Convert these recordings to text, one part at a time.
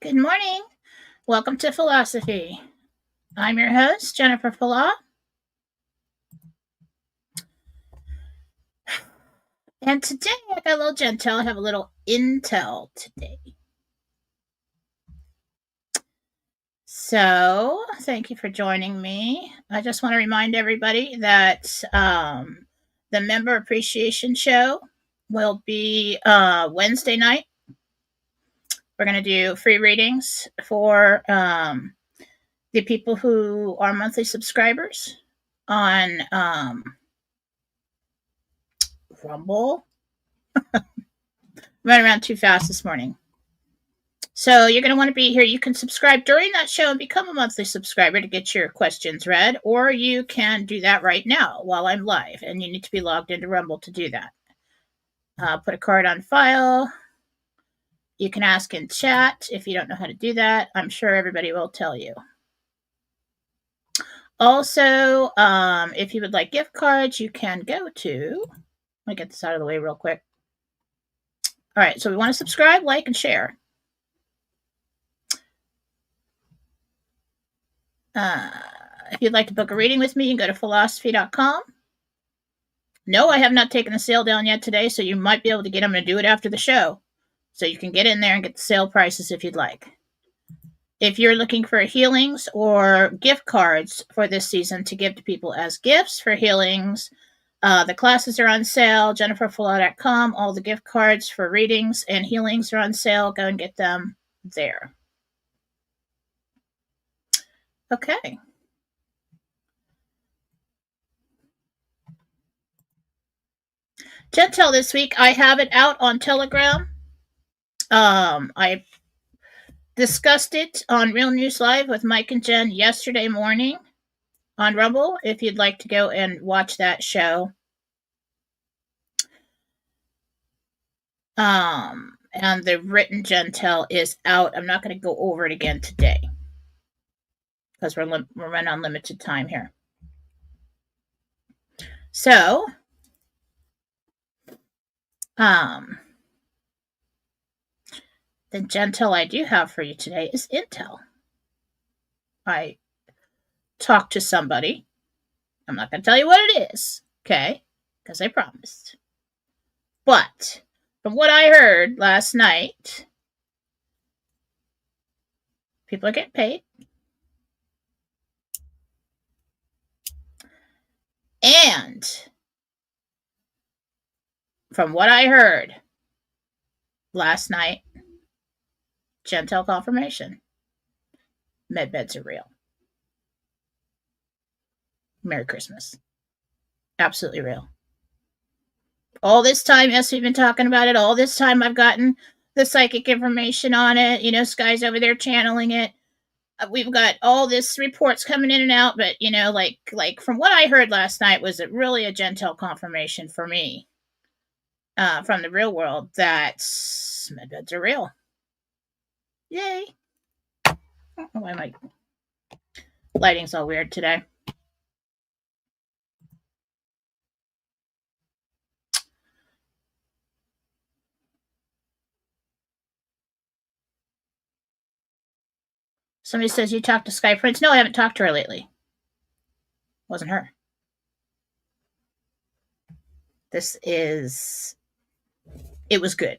Good morning. Welcome to Fallawsophy. I'm your host, Jennifer Fallaw. And today I got a little Jentel. I have a little intel today. So, thank you for joining me. I just want to remind everybody that the Member Appreciation Show will be Wednesday night. We're going to do free readings for the people who are monthly subscribers on Rumble. Ran around too fast this morning. So you're going to want to be here. You can subscribe during that show and become a monthly subscriber to get your questions read, or you can do that right now while I'm live, and you need to be logged into Rumble to do that. Put a card on file. You can ask in chat if you don't know how to do that. I'm sure everybody will tell you. Also, if you would like gift cards, you can go to, let me get this out of the way real quick. All right, so we want to subscribe, like, and share. If you'd like to book a reading with me, you can go to Fallawsophy.com. No, I have not taken the sale down yet today, so you might be able to get them to do it after the show. So you can get in there and get the sale prices if you'd like. If you're looking for healings or gift cards for this season to give to people as gifts for healings, the classes are on sale, jenniferfallaw.com. All the gift cards for readings and healings are on sale. Go and get them there. Okay. Jentel this week, I have it out on Telegram. I discussed it on Real News Live with Mike and Jen yesterday morning on Rumble, if you'd like to go and watch that show. And the written Jentel is out. I'm not going to go over it again today because we're running on limited time here. So, the Jentel I do have for you today is Intel. I talked to somebody. I'm not going to tell you what it is, okay? Because I promised. But from what I heard last night, people are getting paid. And from what I heard last night, Jentel confirmation, med beds are real. Merry Christmas. Absolutely real. All this time, yes, we've been talking about it. All this time I've gotten the psychic information on it. You know, Sky's over there channeling it. We've got all this reports coming in and out, but, you know, like from what I heard last night, was it really a Jentel confirmation for me from the real world that med beds are real. Yay. I don't know why my lighting's all weird today. Somebody says you talked to Sky Prince. No, I haven't talked to her lately. Wasn't her. It was good.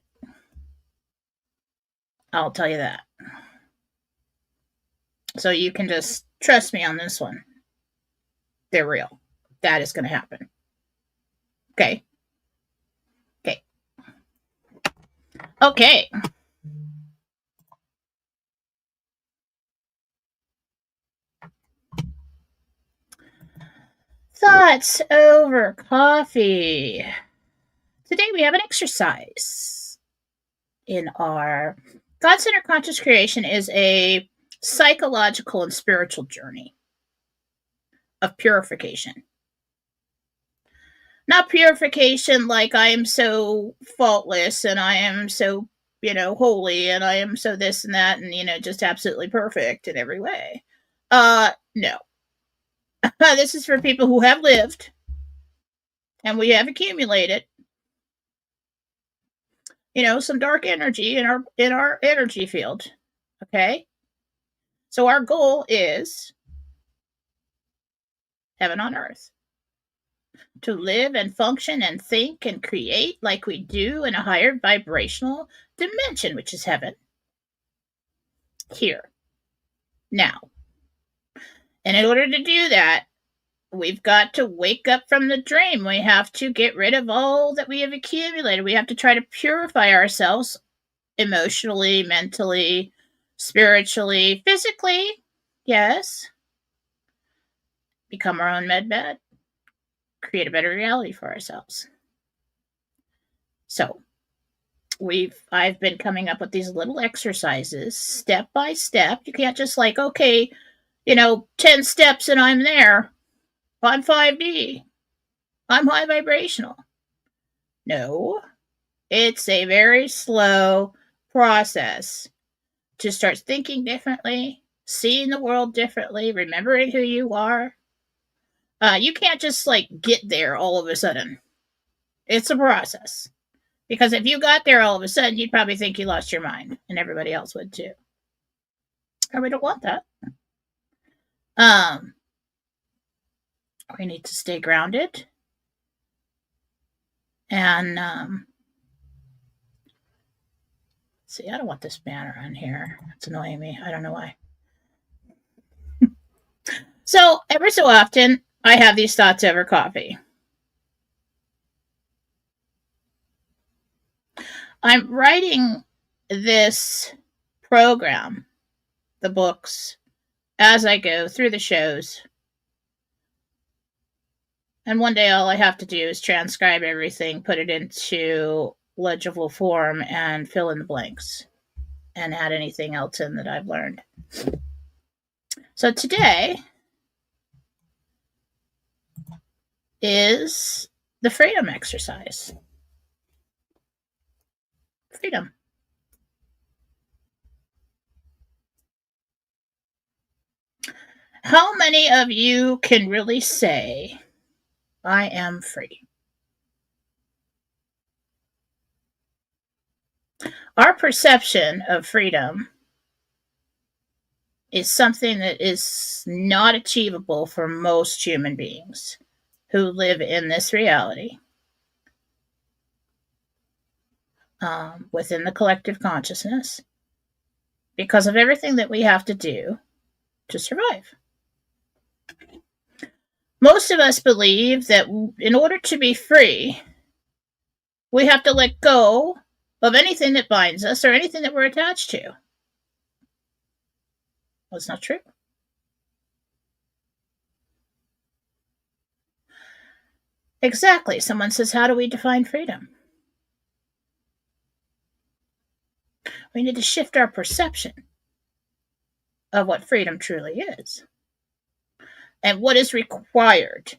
I'll tell you that. So you can just trust me on this one. They're real. That is going to happen. Okay. Thoughts over coffee. Today we have an exercise in our God-centered conscious creation is a psychological and spiritual journey of purification. Not purification like I am so faultless and I am so, holy and I am so this and that and, just absolutely perfect in every way. No. This is for people who have lived and we have accumulated, some dark energy in our energy field. Okay? So our goal is heaven on earth. To live and function and think and create like we do in a higher vibrational dimension, which is heaven. Here. Now. And in order to do that, we've got to wake up from the dream. We have to get rid of all that we have accumulated. We have to try to purify ourselves emotionally, mentally, spiritually, physically. Yes. Become our own med bed. Create a better reality for ourselves. So, I've been coming up with these little exercises step by step. You can't just like, okay, 10 steps and I'm there. I'm 5D. I'm high vibrational. No, it's a very slow process to start thinking differently, seeing the world differently, remembering who you are. You can't just like get there all of a sudden. It's a process. Because if you got there all of a sudden, you'd probably think you lost your mind, and everybody else would too. And we don't want that. We need to stay grounded. And see, I don't want this banner on here. It's annoying me. I don't know why. So every so often, I have these thoughts over coffee. I'm writing this program, the books, as I go through the shows. And one day all I have to do is transcribe everything, put it into legible form, and fill in the blanks and add anything else in that I've learned. So today is the freedom exercise. Freedom. How many of you can really say, I am free? Our perception of freedom is something that is not achievable for most human beings who live in this reality within the collective consciousness because of everything that we have to do to survive. Most of us believe that in order to be free, we have to let go of anything that binds us or anything that we're attached to. Well, it's not true. Exactly. Someone says, how do we define freedom? We need to shift our perception of what freedom truly is and what is required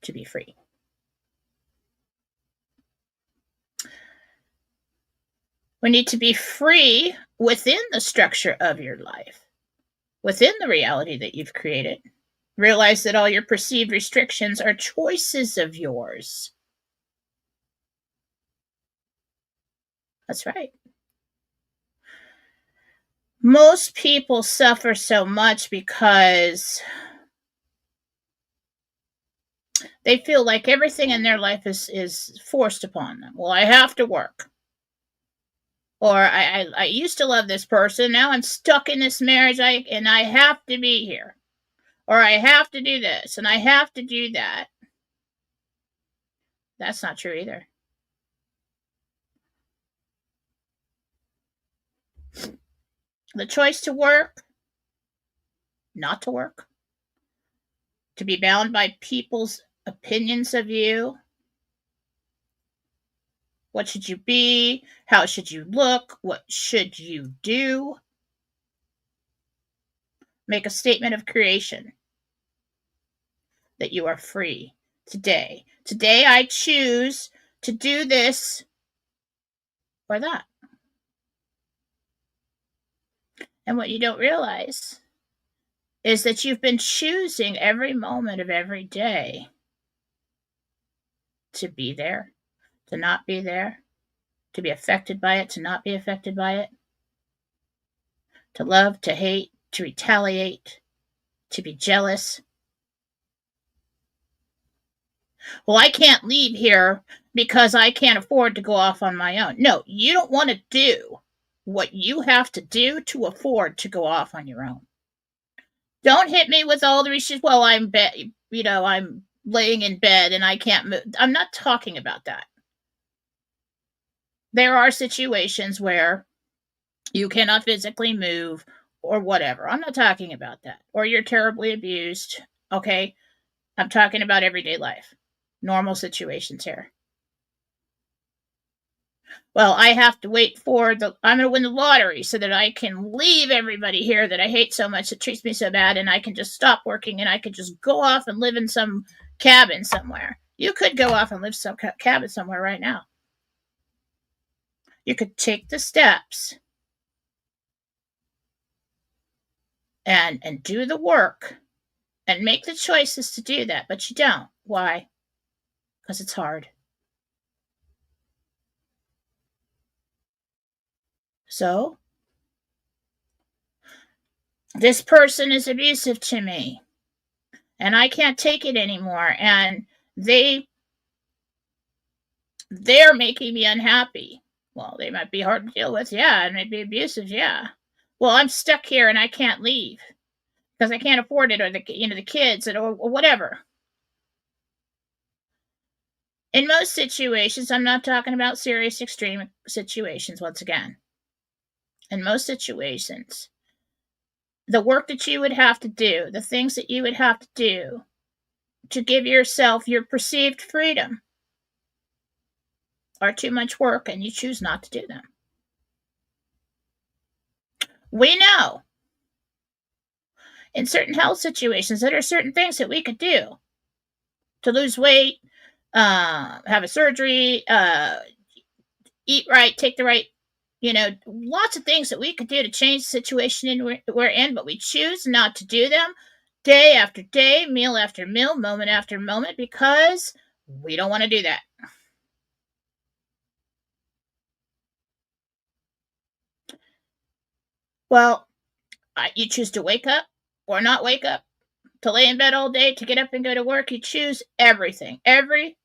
to be free. We need to be free within the structure of your life, within the reality that you've created. Realize that all your perceived restrictions are choices of yours. That's right. Most people suffer so much because they feel like everything in their life is forced upon them. Well, I have to work. Or I used to love this person. Now I'm stuck in this marriage and I have to be here. Or I have to do this and I have to do that. That's not true either. The choice to work, not to work, to be bound by people's opinions of you. What should you be? How should you look? What should you do? Make a statement of creation that you are free today. Today I choose to do this or that. And what you don't realize is that you've been choosing every moment of every day to be there, to not be there, to be affected by it, to not be affected by it, to love, to hate, to retaliate, to be jealous. Well, I can't leave here because I can't afford to go off on my own. No, you don't want to do what you have to do to afford to go off on your own. Don't hit me with all the issues. Well, I'm I'm laying in bed and I can't move. I'm not talking about that. There are situations where you cannot physically move or whatever. I'm not talking about that. Or you're terribly abused. Okay? I'm talking about everyday life. Normal situations here. Well, I have to wait for I'm going to win the lottery so that I can leave everybody here that I hate so much, that treats me so bad, and I can just stop working and I can just go off and live in some cabin somewhere. You could go off and live some cabin somewhere right now. You could take the steps and do the work and make the choices to do that, but you don't. Why? Because it's hard. So, this person is abusive to me, and I can't take it anymore, and they're making me unhappy. Well, they might be hard to deal with, yeah, and maybe abusive, yeah. Well, I'm stuck here and I can't leave because I can't afford it, or the kids, or whatever. In most situations, I'm not talking about serious extreme situations once again. In most situations, the work that you would have to do, the things that you would have to do to give yourself your perceived freedom are too much work, and you choose not to do them. We know in certain health situations that there are certain things that we could do to lose weight, have a surgery, eat right, take the right, lots of things that we could do to change the situation we're in, but we choose not to do them day after day, meal after meal, moment after moment, because we don't want to do that. Well, you choose to wake up or not wake up, to lay in bed all day, to get up and go to work. You choose everything, every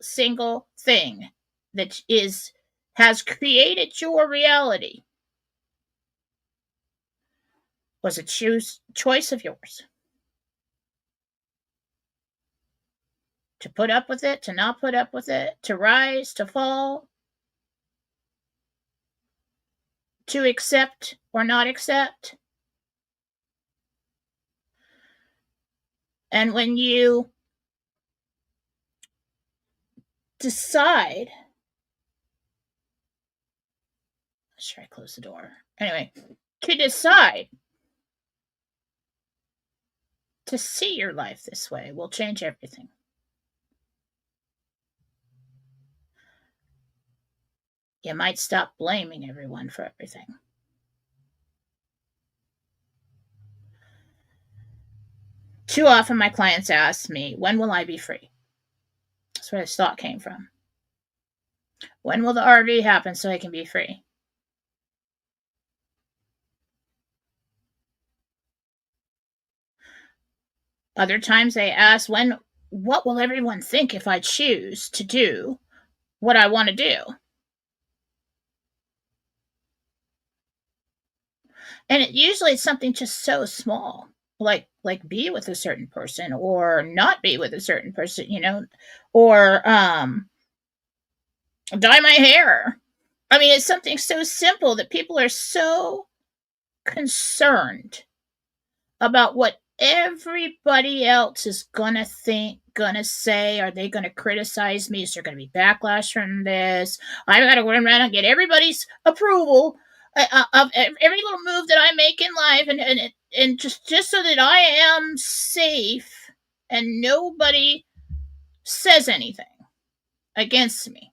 single thing that has created your reality was a choice of yours. To put up with it, to not put up with it, to rise, to fall, to accept or not accept. And when you decide, should I close the door? Anyway, to decide to see your life this way will change everything. You might stop blaming everyone for everything. Too often my clients ask me, when will I be free? That's where this thought came from. When will the RV happen so I can be free? Other times they ask, what will everyone think if I choose to do what I want to do? And usually it's something just so small, like be with a certain person or not be with a certain person, or dye my hair. I mean, it's something so simple that people are so concerned about what everybody else is gonna think, gonna say. Are they gonna criticize me? Is there gonna be backlash from this? I gotta go around and get everybody's approval of every little move that I make in life, and just so that I am safe and nobody says anything against me.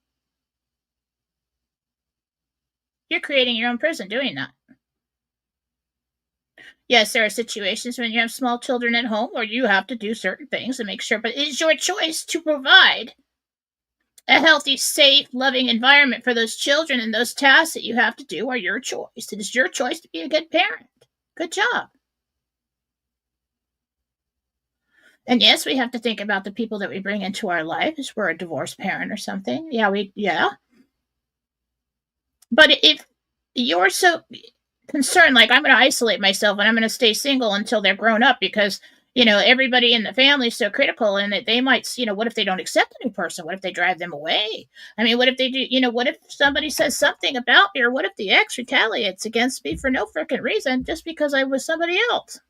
You're creating your own prison doing that. Yes, there are situations when you have small children at home where you have to do certain things to make sure, but it's your choice to provide a healthy, safe, loving environment for those children, and those tasks that you have to do are your choice. It is your choice to be a good parent. Good job. And yes, we have to think about the people that we bring into our life if we're a divorced parent or something. Yeah. But if you're so concerned, like I'm going to isolate myself and I'm going to stay single until they're grown up because, everybody in the family is so critical and that they might, what if they don't accept the new person? What if they drive them away? I mean, what if they do, what if somebody says something about me or what if the ex retaliates against me for no freaking reason just because I was somebody else?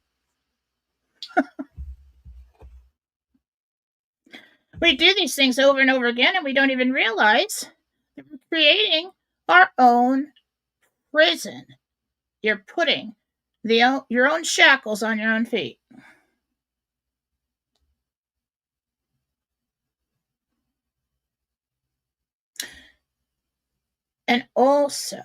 We do these things over and over again and we don't even realize that we're creating our own prison. You're putting your own shackles on your own feet. And also,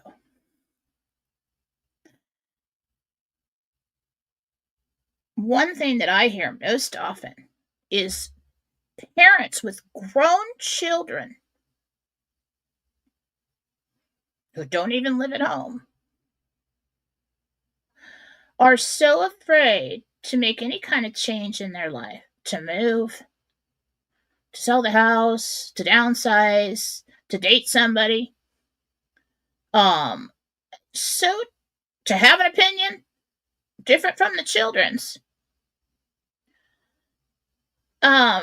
one thing that I hear most often is parents with grown children who don't even live at home are so afraid to make any kind of change in their life, to move, to sell the house, to downsize, to date somebody. So to have an opinion different from the children's. Our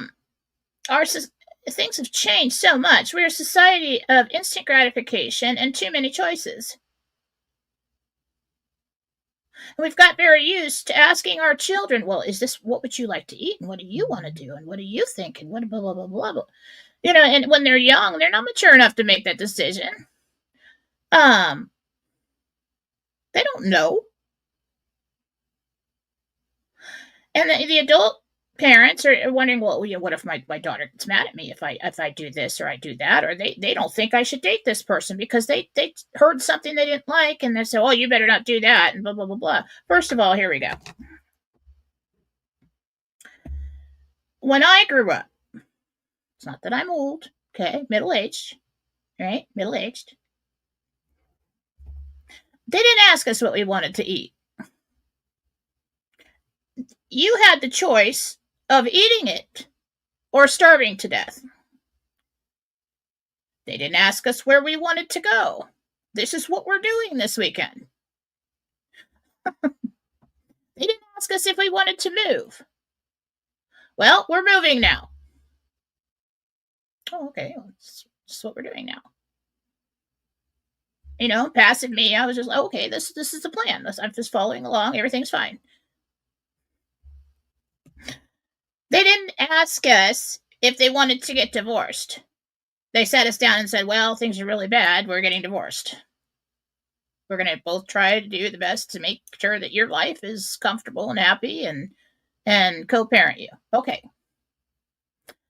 things have changed so much. We're a society of instant gratification and too many choices. And we've got very used to asking our children, well, is this what would you like to eat? And what do you want to do? And what do you think? And what blah, blah, blah, blah, blah. And when they're young, they're not mature enough to make that decision. They don't know. And the adult parents are wondering, well, what if my daughter gets mad at me if I do this or I do that, or they don't think I should date this person because they heard something they didn't like and they say, oh, you better not do that and blah blah blah blah. First of all, here we go. When I grew up, it's not that I'm old, okay, middle-aged, right? Middle-aged. They didn't ask us what we wanted to eat. You had the choice of eating it or starving to death. They didn't ask us where we wanted to go. This is what we're doing this weekend. They didn't ask us if we wanted to move. Well, we're moving now. Oh, okay. That's what we're doing now. Passive me, I was just like, okay, this is the plan. I'm just following along. Everything's fine. They didn't ask us if they wanted to get divorced. They sat us down and said, well, things are really bad. We're getting divorced. We're going to both try to do the best to make sure that your life is comfortable and happy and co-parent you. Okay.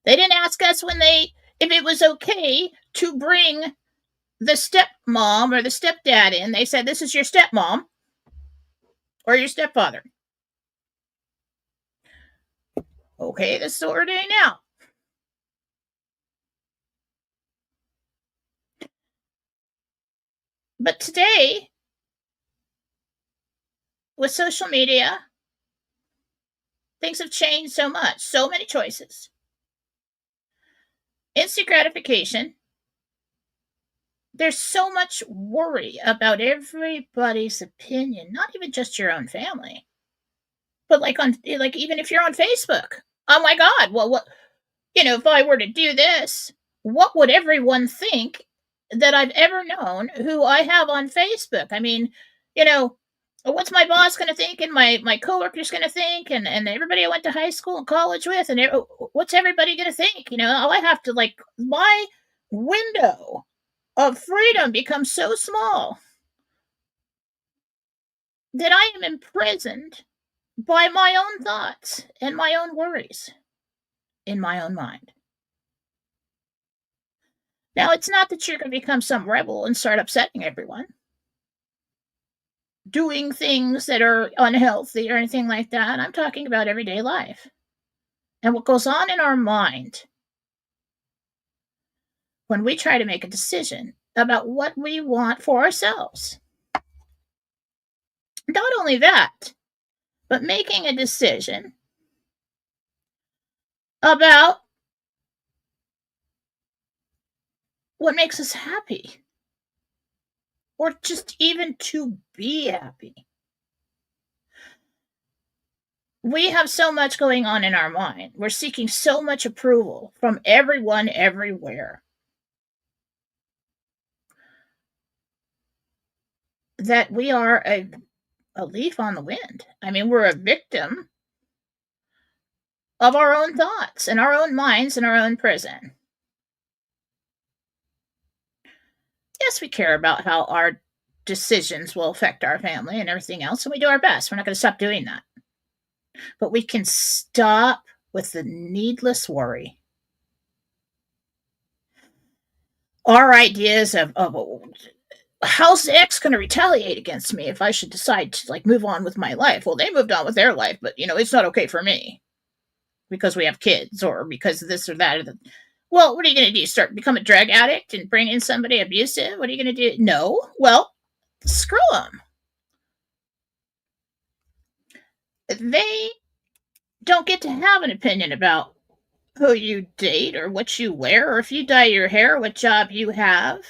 They didn't ask us if it was okay to bring the stepmom or the stepdad in. They said, this is your stepmom or your stepfather. Okay, this is what we're doing now. But today, with social media, things have changed so much. So many choices. Instant gratification. There's so much worry about everybody's opinion, not even just your own family. But even if you're on Facebook, oh my God, well, what, if I were to do this, what would everyone think that I've ever known who I have on Facebook? I mean, what's my boss going to think and my coworkers going to think and everybody I went to high school and college with and what's everybody going to think? I have to my window of freedom becomes so small that I am imprisoned by my own thoughts and my own worries in my own mind. Now, it's not that you're going to become some rebel and start upsetting everyone, doing things that are unhealthy or anything like that. I'm talking about everyday life and what goes on in our mind when we try to make a decision about what we want for ourselves. Not only that, but making a decision about what makes us happy, or just even to be happy. We have so much going on in our mind. We're seeking so much approval from everyone, everywhere, that we are a leaf on the wind. I mean, we're a victim of our own thoughts and our own minds and our own prison. Yes, we care about how our decisions will affect our family and everything else, and we do our best. We're not going to stop doing that. But we can stop with the needless worry. Our ideas of how's X going to retaliate against me if I should decide to like move on with my life? Well, they moved on with their life, but it's not okay for me because we have kids or because of this or that. Well, what are you going to do? Start become a drug addict and bring in somebody abusive? What are you going to do? No. Well, screw them. They don't get to have an opinion about who you date or what you wear or if you dye your hair, what job you have,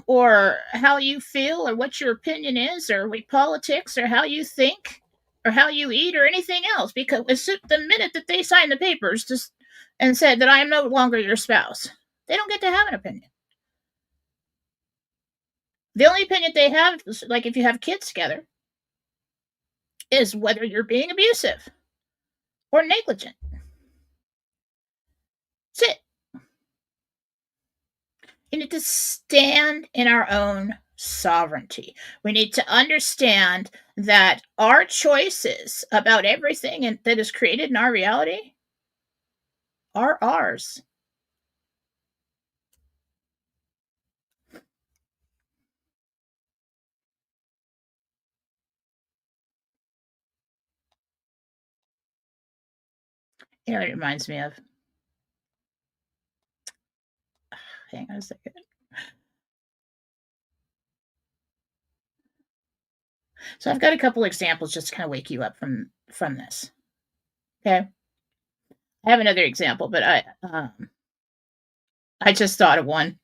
or how you feel or what your opinion is or what politics or how you think or how you eat or anything else, because the minute that they sign the papers just and said that I am no longer your spouse, they don't get to have an opinion. The only opinion they have is, like, if you have kids together, is whether you're being abusive or negligent. That's it. We need to stand in our own sovereignty. We need to understand that our choices about everything that is created in our reality are ours. You know, it reminds me of. Hang on a second. So I've got a couple examples just to kind of wake you up from this. Okay, I have another example, but I just thought of one.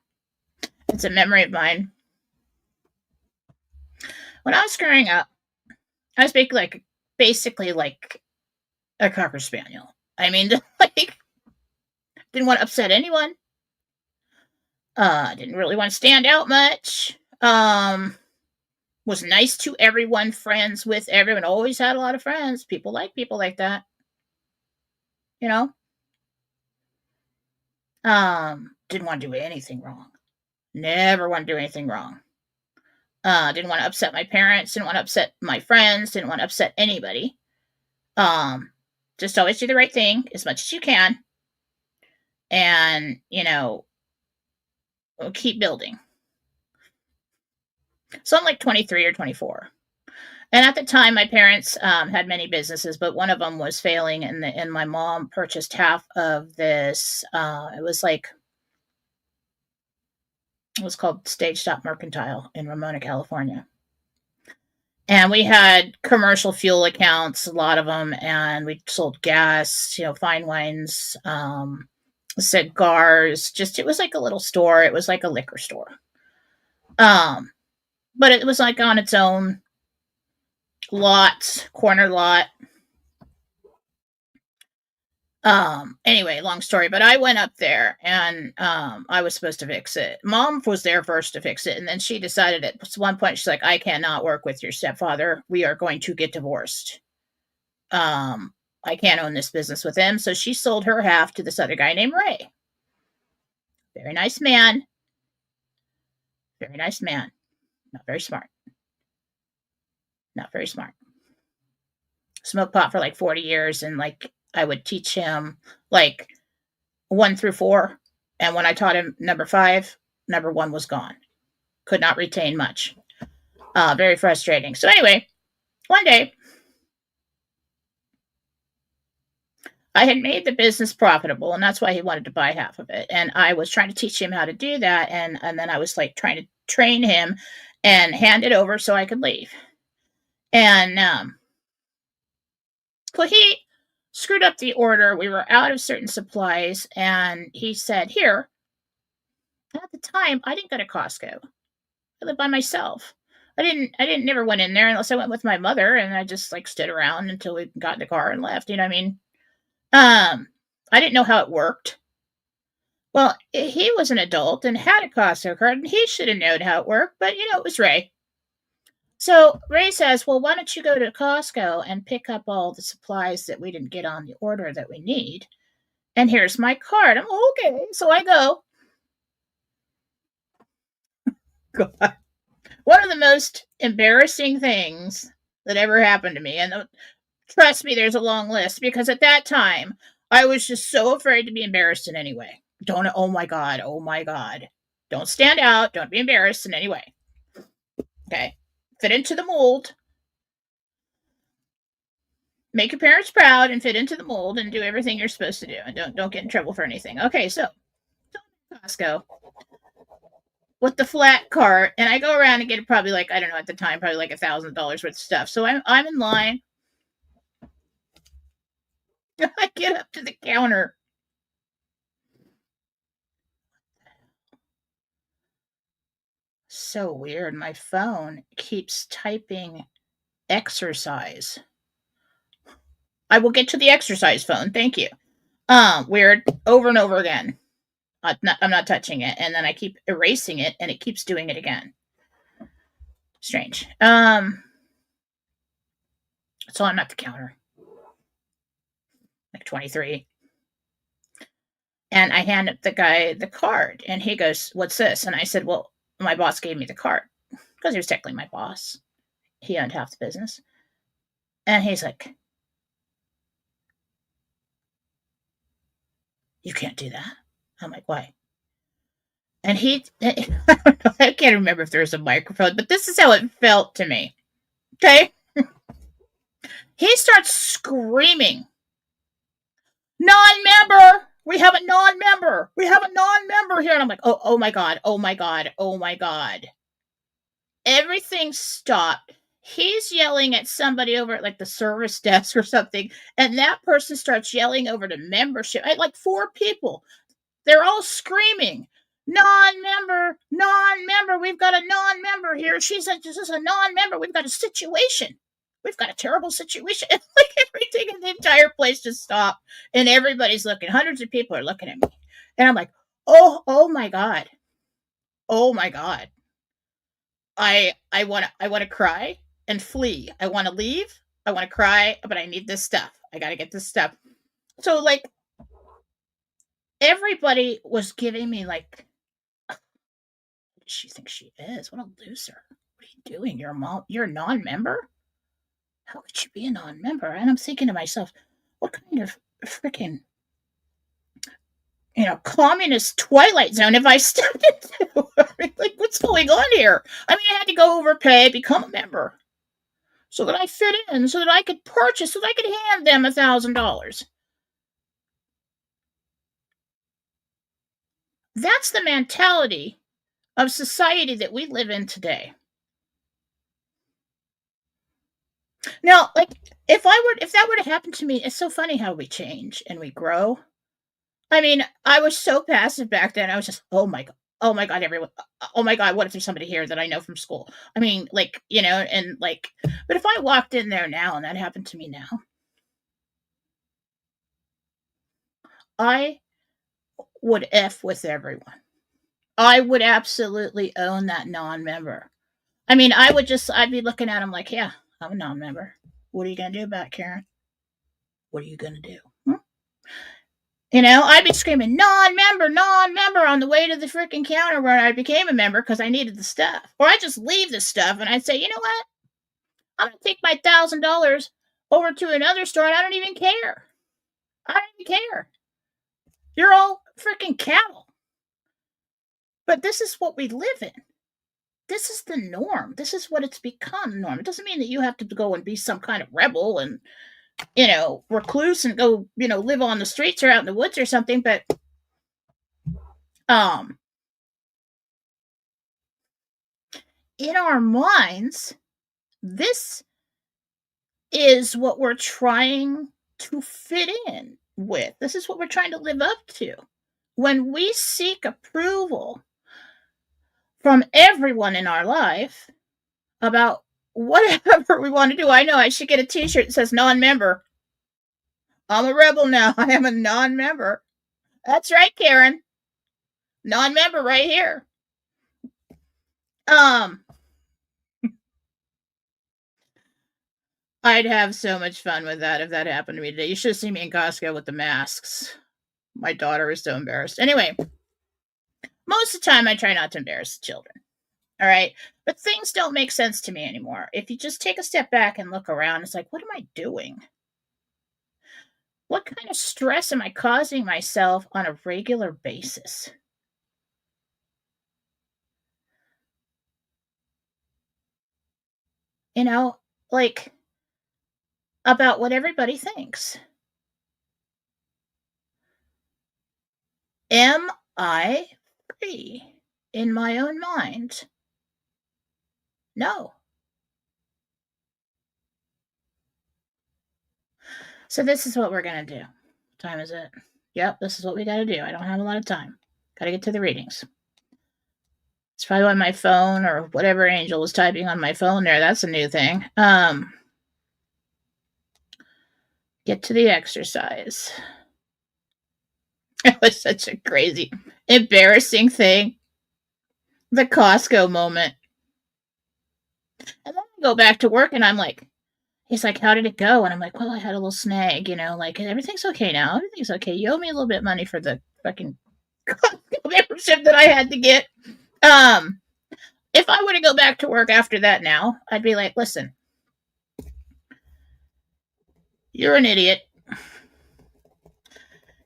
It's a memory of mine. When I was growing up, I was basically like a cocker spaniel. I mean, like, didn't want to upset anyone. Didn't really want to stand out much. Was nice to everyone, friends with everyone. Always had a lot of friends. People like that. You know. Didn't want to do anything wrong. Never want to do anything wrong. Didn't want to upset my parents. Didn't want to upset my friends. Didn't want to upset anybody. Just always do the right thing as much as you can, and keep building. So I'm like 23 or 24. And at the time, my parents had many businesses, but one of them was failing, and my mom purchased half of this. It was called Stage Stop Mercantile in Ramona, California. And we had commercial fuel accounts, a lot of them, and we sold gas, fine wines, cigars. It was like a little store. It was like a liquor store. But it was like on its own corner lot. Anyway, long story, but I went up there and I was supposed to fix it. Mom was there first to fix it, and then she decided at one point, she's like, I cannot work with your stepfather. We are going to get divorced. I can't own this business with him. So she sold her half to this other guy named Ray. Very nice man. Very nice man. Not very smart. Not very smart. Smoked pot for like 40 years, and like I would teach him like 1 through 4. And when I taught him number 5, number 1 was gone. Could not retain much. Very frustrating. So anyway, one day I had made the business profitable, and that's why he wanted to buy half of it. And I was trying to teach him how to do that. And then I was like trying to train him and hand it over so I could leave. And Well, he screwed up the order. We were out of certain supplies, and he said, "Here." At the time, I didn't go to Costco. I lived by myself. I didn't never went in there unless I went with my mother, and I just like stood around until we got in the car and left. You know what I mean? I didn't know how it worked. Well, he was an adult and had a Costco card, and he should have known how it worked, but it was Ray. So Ray says, "Well, why don't you go to Costco and pick up all the supplies that we didn't get on the order that we need? And here's my card." I'm okay. So I go. God. One of the most embarrassing things that ever happened to me, and trust me, there's a long list, because at that time, I was just so afraid to be embarrassed in any way. Don't, oh my God, oh my God. Don't stand out. Don't be embarrassed in any way. Okay. Fit into the mold. Make your parents proud and fit into the mold and do everything you're supposed to do. And don't get in trouble for anything. Okay, so Costco with the flat cart, and I go around and get probably like, I don't know, at the time, probably like $1,000 worth of stuff. So I'm in line. I get up to the counter. So weird. My phone keeps typing exercise. I will get to the exercise phone. Thank you. Weird. Over and over again. I'm not touching it. And then I keep erasing it and it keeps doing it again. Strange. So I'm at the counter. Like 23. And I hand the guy the card and he goes, "What's this?" And I said, "Well, my boss gave me the card." Because he was technically my boss. He owned half the business. And he's like, "You can't do that." I'm like, "Why?" And I can't remember if there was a microphone, but this is how it felt to me. Okay. He starts screaming, "Non-member! We have a non-member! We have a non-member here!" And I'm like, oh my God, oh my God, oh my God. Everything stopped. He's yelling at somebody over at like the service desk or something, and that person starts yelling over to membership. I had like 4 people. They're all screaming, "Non-member, non-member, we've got a non-member here. She's just a non-member. We've got a situation. We've got a terrible situation." And like everything in the entire place just stopped. And everybody's looking. Hundreds of people are looking at me. And I'm like, oh my God. Oh my God. I wanna cry and flee. I wanna leave. I wanna cry, but I need this stuff. I gotta get this stuff. So like everybody was giving me like, "Who does she think she is? What a loser. What are you doing? You're a non-member? How could you be a non-member?" And I'm thinking to myself, what kind of freaking communist twilight zone have I stepped into? I mean, like, what's going on here? I mean, I had to go overpay, become a member, so that I fit in, so that I could purchase, so that I could hand them $1,000. That's the mentality of society that we live in today. Now, like, if that were to happen to me, it's so funny how we change and we grow. I mean, I was so passive back then. I was just, oh my god, everyone, oh my god, what if there's somebody here that I know from school? I mean, like, and like, but if I walked in there now and that happened to me now, I would F with everyone. I would absolutely own that non-member. I mean, I'd be looking at him like, "Yeah, I'm a non-member. What are you gonna do about it, Karen? What are you gonna do?" I'd be screaming, "Non-member, non-member," on the way to the freaking counter where I became a member because I needed the stuff. Or I'd just leave the stuff and I'd say, "You know what? I'm going to take my $1,000 over to another store and I don't even care. I don't even care. You're all freaking cattle." But this is what we live in. This is the norm. This is what it's become norm. It doesn't mean that you have to go and be some kind of rebel and, recluse and go, live on the streets or out in the woods or something. But, um, in our minds, this is what we're trying to fit in with. This is what we're trying to live up to. When we seek approval from everyone in our life about whatever we want to do. I know I should get a t-shirt that says non-member. I'm a rebel now. I am a non-member. That's right, Karen. Non-member right here. I'd have so much fun with that if that happened to me today. You should have seen me in Costco with the masks. My daughter is so embarrassed. Anyway, most of the time I try not to embarrass the children. All right. But things don't make sense to me anymore. If you just take a step back and look around, it's like, what am I doing? What kind of stress am I causing myself on a regular basis? You know, like about what everybody thinks. Am I free in my own mind? No. So this is what we're going to do. What time is it? Yep, this is what we got to do. I don't have a lot of time. Got to get to the readings. It's probably on my phone or whatever Angel was typing on my phone there. That's a new thing. Get to the exercise. It was such a crazy, embarrassing thing. The Costco moment. And then I go back to work and I'm like, he's like, how did it go? And I'm like, well, I had a little snag, like everything's okay now. Everything's okay. You owe me a little bit of money for the fucking membership that I had to get. If I were to go back to work after that now, I'd be like, listen, you're an idiot.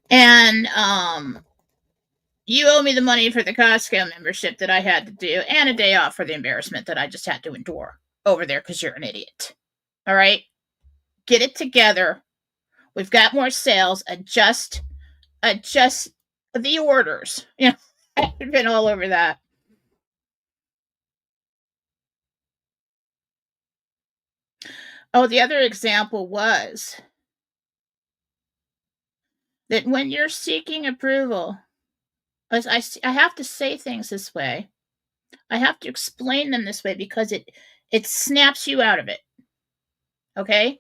And you owe me the money for the Costco membership that I had to do and a day off for the embarrassment that I just had to endure over there because you're an idiot. All right? Get it together. We've got more sales. Adjust the orders. I've been all over that. Oh, the other example was that when you're seeking approval, I have to say things this way. I have to explain them this way because it snaps you out of it. Okay?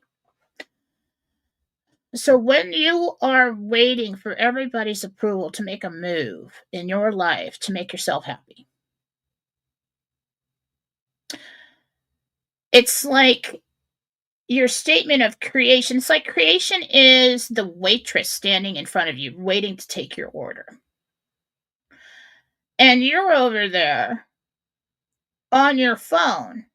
So when you are waiting for everybody's approval to make a move in your life to make yourself happy, it's like your statement of creation. It's like creation is the waitress standing in front of you waiting to take your order. And you're over there on your phone.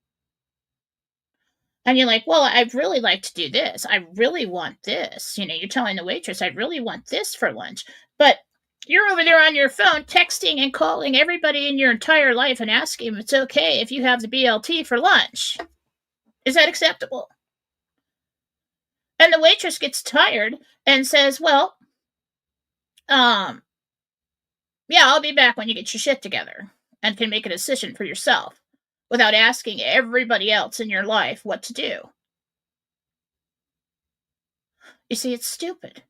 And you're like, well, I'd really like to do this. I really want this. You're telling the waitress, I really want this for lunch. But you're over there on your phone texting and calling everybody in your entire life and asking if it's okay if you have the BLT for lunch. Is that acceptable? And the waitress gets tired and says, well, yeah, I'll be back when you get your shit together and can make a decision for yourself without asking everybody else in your life what to do. You see, it's stupid.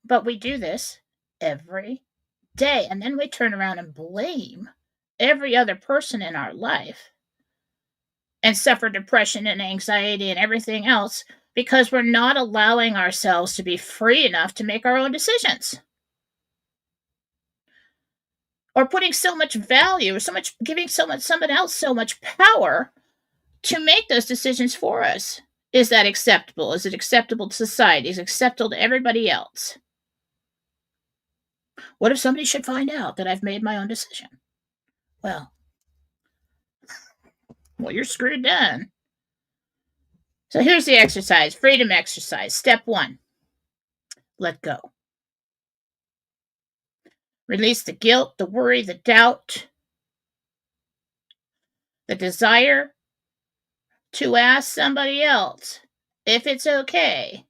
But we do this every day. And then we turn around and blame every other person in our life and suffer depression and anxiety and everything else because we're not allowing ourselves to be free enough to make our own decisions. Or putting so much value, giving someone else so much power to make those decisions for us. Is that acceptable? Is it acceptable to society? Is it acceptable to everybody else? What if somebody should find out that I've made my own decision? Well, you're screwed then. So here's the exercise, freedom exercise. Step 1, let go. Release the guilt, the worry, the doubt, the desire to ask somebody else if it's okay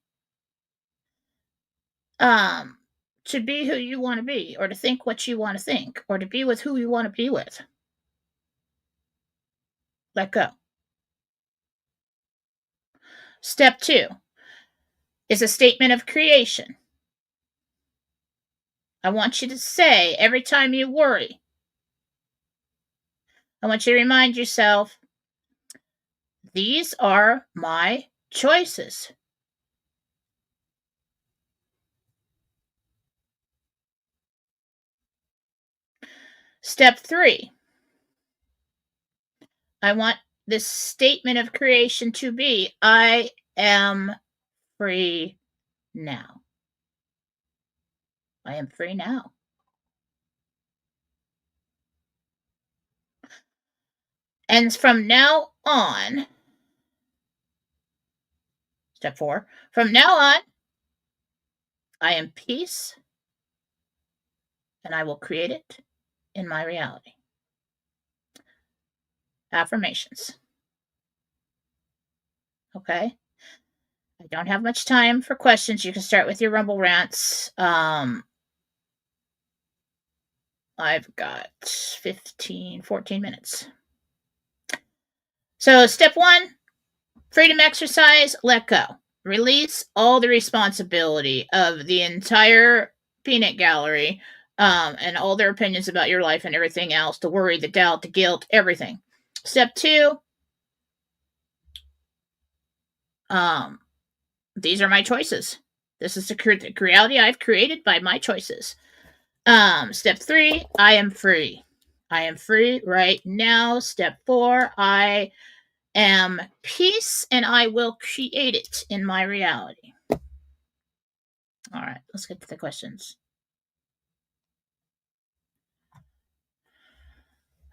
to be who you want to be, or to think what you want to think, or to be with who you want to be with. Let go. Step 2 is a statement of creation. I want you to say every time you worry, I want you to remind yourself, these are my choices. Step 3, I want this statement of creation to be, I am free now. I am free now. And from now on, step 4, from now on, I am peace and I will create it in my reality. Affirmations. Okay. I don't have much time for questions. You can start with your Rumble rants. I've got 14 minutes. So, step 1, freedom exercise, let go. Release all the responsibility of the entire peanut gallery and all their opinions about your life and everything else, the worry, the doubt, the guilt, everything. Step 2, these are my choices. This is the reality I've created by my choices. Step 3, I am free. I am free right now. Step 4, I am peace and I will create it in my reality. All right, let's get to the questions.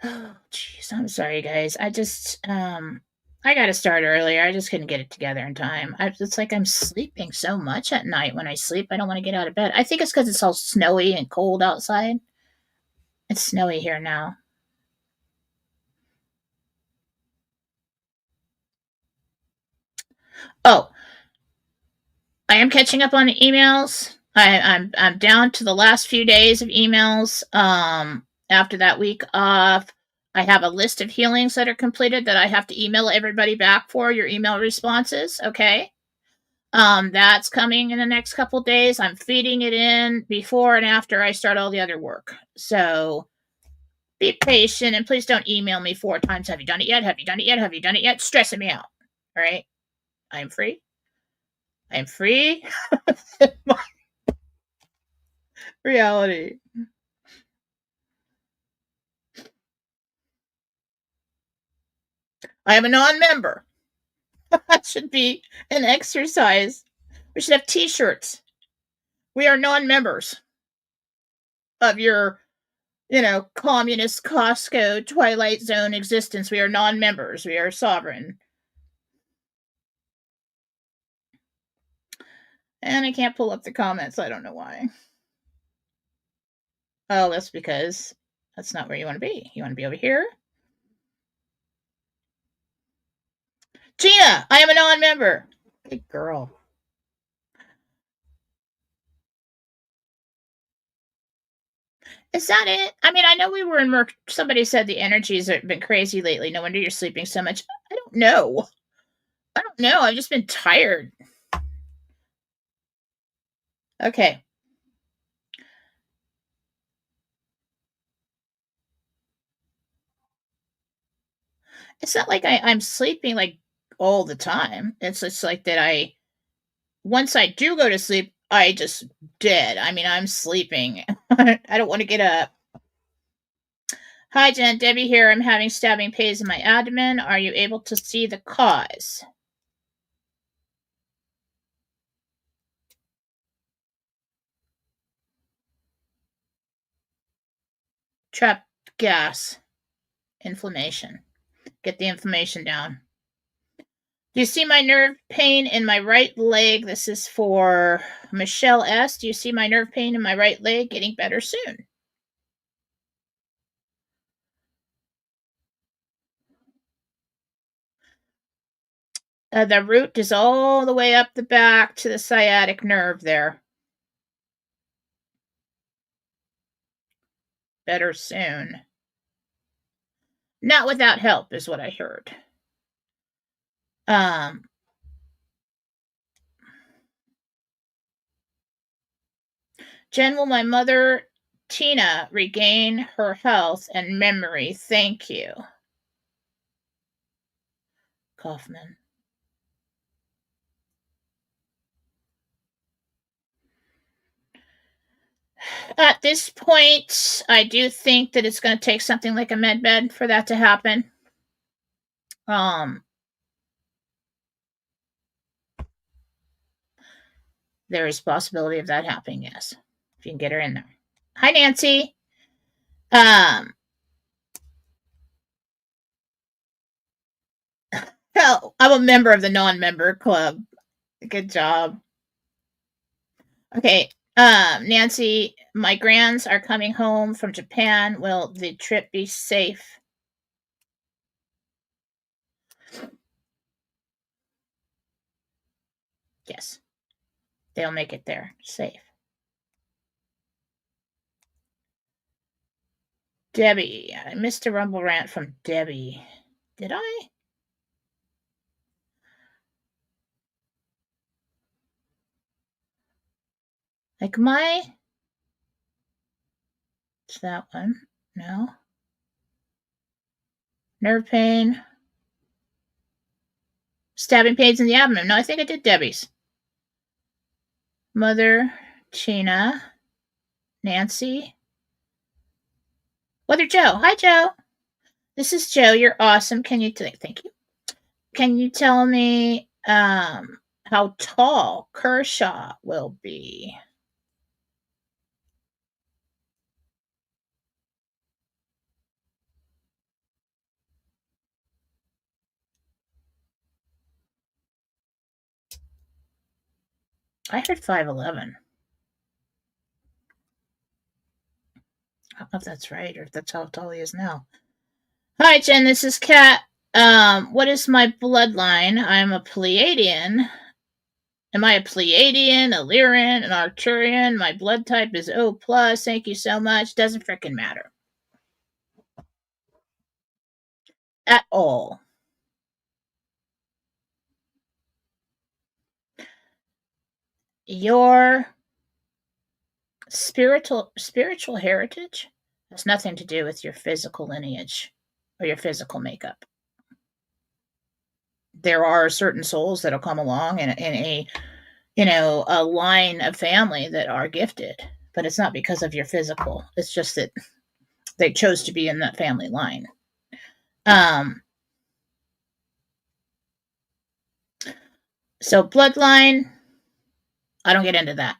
Oh, jeez, I'm sorry, guys. I got to start earlier. I just couldn't get it together in time. It's like I'm sleeping so much at night. When I sleep, I don't want to get out of bed. I think it's because it's all snowy and cold outside. It's snowy here now. Oh, I am catching up on the emails. I'm down to the last few days of emails. After that week off, I have a list of healings that are completed that I have to email everybody back for your email responses. Okay. That's coming in the next couple days. I'm feeding it in before and after I start all the other work. So be patient and please don't email me 4 times. Have you done it yet? Have you done it yet? Have you done it yet? Stressing me out. All right. I am free. I am free. My reality. I am a non-member. That should be an exercise. We should have t-shirts. We are non-members of your, communist Costco Twilight Zone existence. We are non-members. We are sovereign. And I can't pull up the comments. I don't know why. Oh, that's because that's not where you want to be. You want to be over here. Gina, I am a non-member. Good girl. Is that it? I mean, I know we were in work. Somebody said the energies have been crazy lately. No wonder you're sleeping so much. I don't know. I've just been tired. Okay. It's not like I'm sleeping like all the time. It's just like that once I do go to sleep, I just dead. I mean, I'm sleeping. I don't want to get up. Hi, Jen. Debbie here. I'm having stabbing pains in my abdomen. Are you able to see the cause? Trapped gas. Inflammation. Get the inflammation down. Do you see my nerve pain in my right leg? This is for Michelle S. Do you see my nerve pain in my right leg getting better soon? The root is all the way up the back to the sciatic nerve there. Better soon. Not without help, is what I heard. Jen, will my mother, Tina, regain her health and memory? Thank you. Kaufman. At this point, I do think that it's going to take something like a med bed for that to happen. There is possibility of that happening, yes. If you can get her in there. Hi, Nancy. Oh, I'm a member of the non-member club. Good job. Okay, Nancy, my grands are coming home from Japan. Will the trip be safe? Yes. They'll make it there safe. Debbie. I missed a rumble rant from Debbie. Did I? Like my... It's that one. No. Nerve pain. Stabbing pains in the abdomen. No, I think I did Debbie's. Mother, Tina, Nancy. Weather Joe. Hi, Joe. This is Joe. You're awesome. Can you thank you? Can you tell me how tall Kershaw will be? I heard 5'11". I don't know if that's right or if that's how tall he is now. Hi, Jen. This is Kat. What is my bloodline? I'm a Pleiadian. Am I a Pleiadian, a Lyran, an Arcturian? My blood type is O+. Thank you so much. Doesn't frickin' matter. At all. Your spiritual heritage has nothing to do with your physical lineage or your physical makeup. There are certain souls that'll come along in a line of family that are gifted, but it's not because of your physical. It's just that they chose to be in that family line. So bloodline, I don't get into that.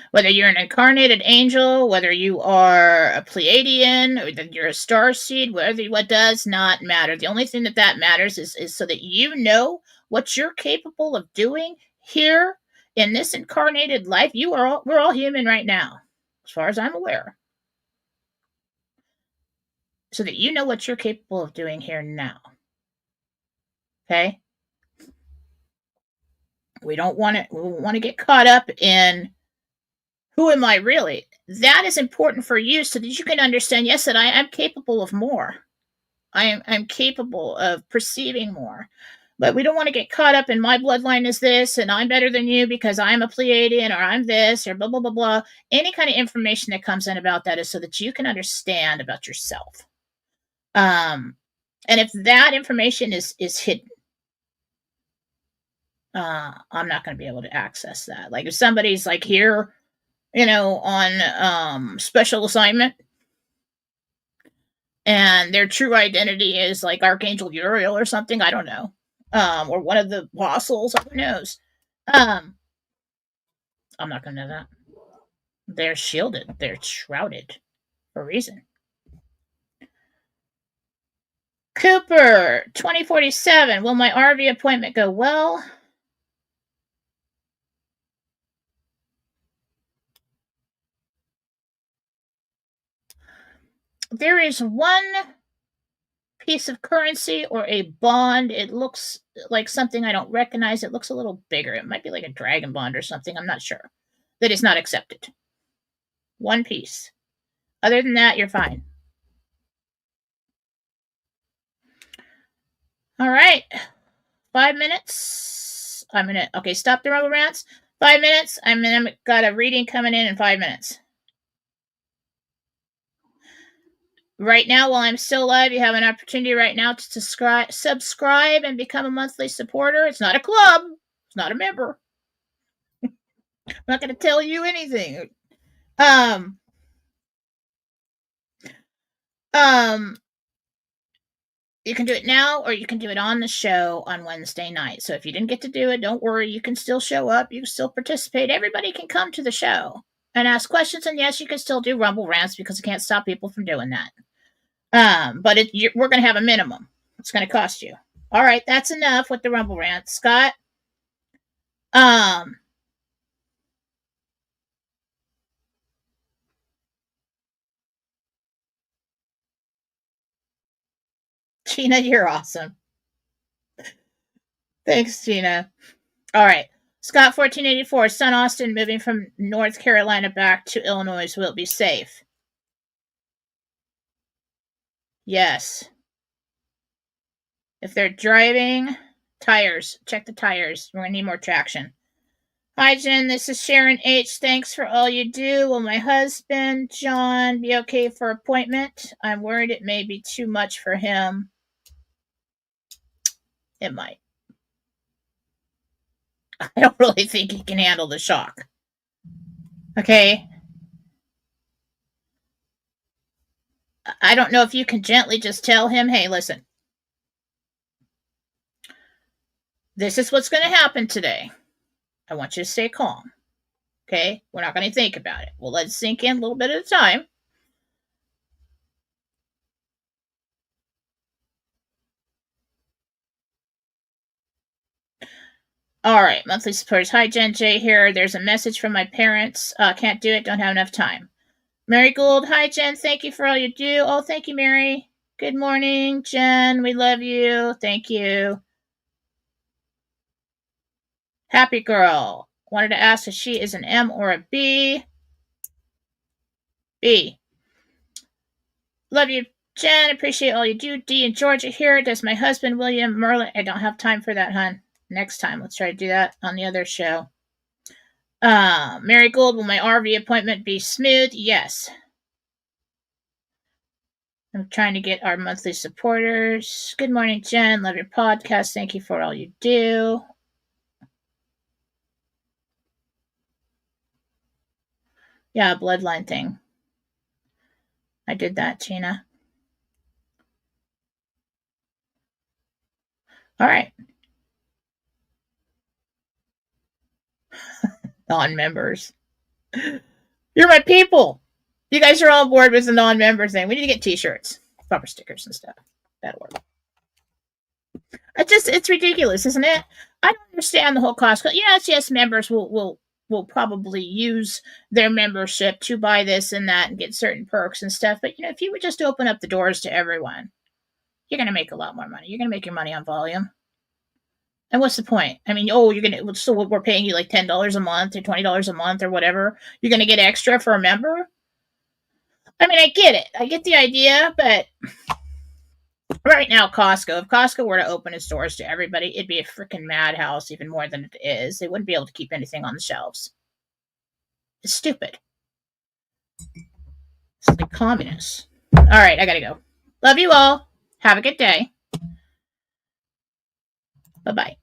Whether you're an incarnated angel, whether you are a Pleiadian, or that you're a starseed, what does not matter. The only thing that matters is so that you know what you're capable of doing here in this incarnated life. We're all human right now, as far as I'm aware. So that you know what you're capable of doing here now. Okay? We don't want to get caught up in who am I really? That is important for you so that you can understand, yes, that I am capable of more. I'm capable of perceiving more. But we don't want to get caught up in my bloodline is this and I'm better than you because I'm a Pleiadian or I'm this or blah, blah, blah, blah. Any kind of information that comes in about that is so that you can understand about yourself. And if that information is hidden, I'm not going to be able to access that. Like if somebody's like here, on special assignment, and their true identity is like Archangel Uriel or something, I don't know, or one of the apostles, who knows? I'm not going to know that. They're shielded. They're shrouded for a reason. Cooper, 2047. Will my RV appointment go well? There is one piece of currency or a bond. It looks like something I don't recognize. It looks a little bigger. It might be like a dragon bond or something. I'm not sure. That is not accepted. One piece. Other than that, you're fine. All right. 5 minutes. Okay, stop the rumble rants. 5 minutes. I've got a reading coming in 5 minutes. Right now, while I'm still live, you have an opportunity right now to subscribe and become a monthly supporter. It's not a club. It's not a member. I'm not going to tell you anything. You can do it now, or you can do it on the show on Wednesday night. So if you didn't get to do it, don't worry. You can still show up. You can still participate. Everybody can come to the show and ask questions. And yes, you can still do Rumble rants because I can't stop people from doing that. But we're going to have a minimum. It's going to cost you. All right, that's enough with the Rumble rant, Scott. Gina, you're awesome. Thanks, Gina. All right. Scott 1484, son Austin moving from North Carolina back to Illinois. Will it be safe? Yes. If they're driving, tires. Check the tires. We're going to need more traction. Hi, Jen. This is Sharon H. Thanks for all you do. Will my husband, John, be okay for appointment? I'm worried it may be too much for him. It might. I don't really think he can handle the shock. Okay. I don't know if you can gently just tell him, hey, listen, this is what's going to happen today. I want you to stay calm. Okay? We're not going to think about it. We'll let it sink in a little bit at a time. All right, monthly supporters. Hi, Jen J here. There's a message from my parents. Can't do it. Don't have enough time. Mary Gould. Hi, Jen. Thank you for all you do. Oh, thank you, Mary. Good morning, Jen. We love you. Thank you. Happy Girl. Wanted to ask if she is an M or a B. B. Love you, Jen. Appreciate all you do. D and Georgia here. Does my husband, William Merlin... I don't have time for that, hon. Next time. Let's try to do that on the other show. Mary Gould, will my RV appointment be smooth? Yes. I'm trying to get our monthly supporters. Good morning, Jen. Love your podcast. Thank you for all you do. Yeah, bloodline thing. I did that, Gina. All right. Non-members. You're my people. You guys are all on board with the non-member thing. We need to get t-shirts, bumper stickers and stuff. That'll work. It's ridiculous, isn't it? I don't understand the whole cost. Yes, members will probably use their membership to buy this and that and get certain perks and stuff. But if you would just open up the doors to everyone, you're going to make a lot more money. You're going to make your money on volume. And what's the point? I mean, so we're paying you like $10 a month or $20 a month or whatever. You're going to get extra for a member? I mean, I get it. I get the idea, but right now, Costco, if Costco were to open its doors to everybody, it'd be a freaking madhouse, even more than it is. They wouldn't be able to keep anything on the shelves. It's stupid. It's like communists. All right, I gotta go. Love you all. Have a good day. Bye-bye.